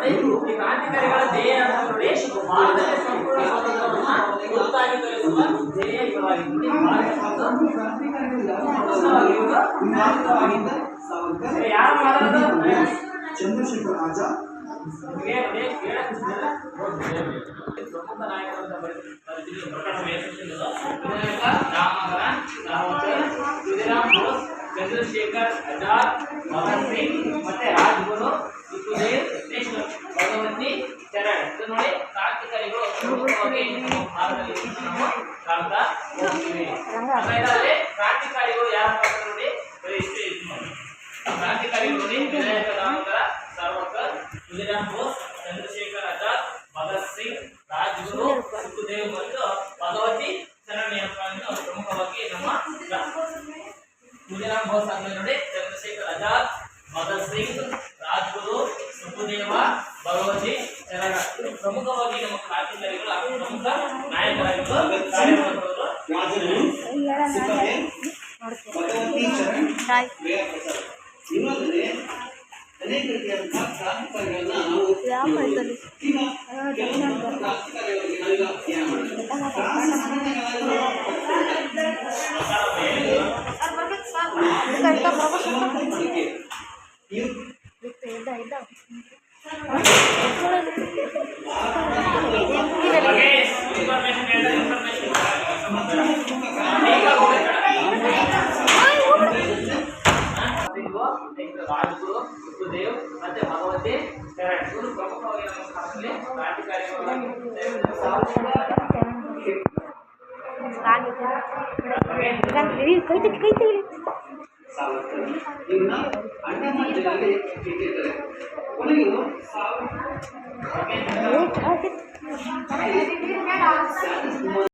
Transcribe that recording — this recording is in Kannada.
ಈ ಕ್ರಾಂತಿಕಾರಿಗಳ ಧ್ಯೇಯ ಅಂತ ನೋಡಿ ಭಾರತಕ್ಕೆ ಸಂಪೂರ್ಣ ಸ್ವಾತಂತ್ರ್ಯವನ್ನು ಗುರುತಾಗಿ ತೋರಿಸುವ ಧ್ಯೇಯ ಇವಾಗಿದ್ದು ಯಾರು ಮಾತಾಡೋದು ಚಂದ್ರಶೇಖರ್ ಆಜಾದ್ ಪ್ರಮುಖ ನಾಯಕರು ಅಂತ ಖುದಿರಾಮ್ ಬೋಸ್, ಚಂದ್ರಶೇಖರ್ ಆಜಾದ್, ಭಗತ್ ಸಿಂಗ್ ಮತ್ತೆ ರಾಜ್ಗುರು, ಸುಖದೇವ್, ಭಗವತಿ ಚರಣ್. ಇದು ನೋಡಿ ಕ್ರಾಂತಿಕಾರಿಗಳು ಪ್ರಮುಖವಾಗಿ ನಮ್ಮ ಭಾರತದಲ್ಲಿ ನಾವು ಕಾಣ್ತಾ ಹೋಗ್ತೀವಿ. ಇದರಲ್ಲಿ ಕ್ರಾಂತಿಕಾರಿಗಳು ಯಾರಪ್ಪ ಅಂತ ನೋಡಿ ಇಷ್ಟೇ ಕ್ರಾಂತಿಕಾರಿಗಳು ನೋಡಿ ವಿನಾಯಕ ದಾಮೋದರ ಸಾವರ್ಕರ್, ಖುದಿರಾಮ್ ಬೋಸ್, ಚಂದ್ರಶೇಖರ್ ಆಜಾದ್, ಭಗತ್ ಸಿಂಗ್, ರಾಜ್ಗುರು, ಸುಖದೇವ್ ಮತ್ತು ಭಗವತಿ ಚರಣ್ ಪ್ರಮುಖವಾಗಿ ನಮ್ಮ ಖುದಿರಾಮ್ ಬೋಸ್ ಆದ್ಮೇಲೆ ನೋಡಿ ಚಂದ್ರಶೇಖರ್ ಆಜಾದ್, ಭಗತ್ ಸಿಂಗ್, ರಾಜ್ಗುರು, ಸುಖದೇವ, ಭಗವತಿ ಚರಣ್ ಪ್ರಮುಖವಾಗಿ ನಮ್ಮ ಕ್ರಾಂತಿಕಾರಿಗಳ ಪ್ರಮುಖ ನಾಯಕರಾಗಿದ್ದು ಇನ್ನೊಂದರೆ ಅನೇಕ ರೀತಿಯಾದಂತಹ ಕ್ರಾಂತಿಕಾರಿಗಳನ್ನ ನಾವು ರಾಜ್ಗುರು, ಸುಖದೇವ್ ಮತ್ತೆ ಭಗವತಿ ಚರಣ್ ಇವರು ಪ್ರಮುಖವಾಗಿ ನಮ್ಮ ಭಾರತದಲ್ಲಿ ಕ್ರಾಂತಿಕಾರಿಗಳಾಗಿ ಅಂಡಮಾನ್ ಜಿಲ್ಲೆಯಲ್ಲಿ ಇಟ್ಟಿದ್ದಾರೆ. ಕೊನೆಗೂ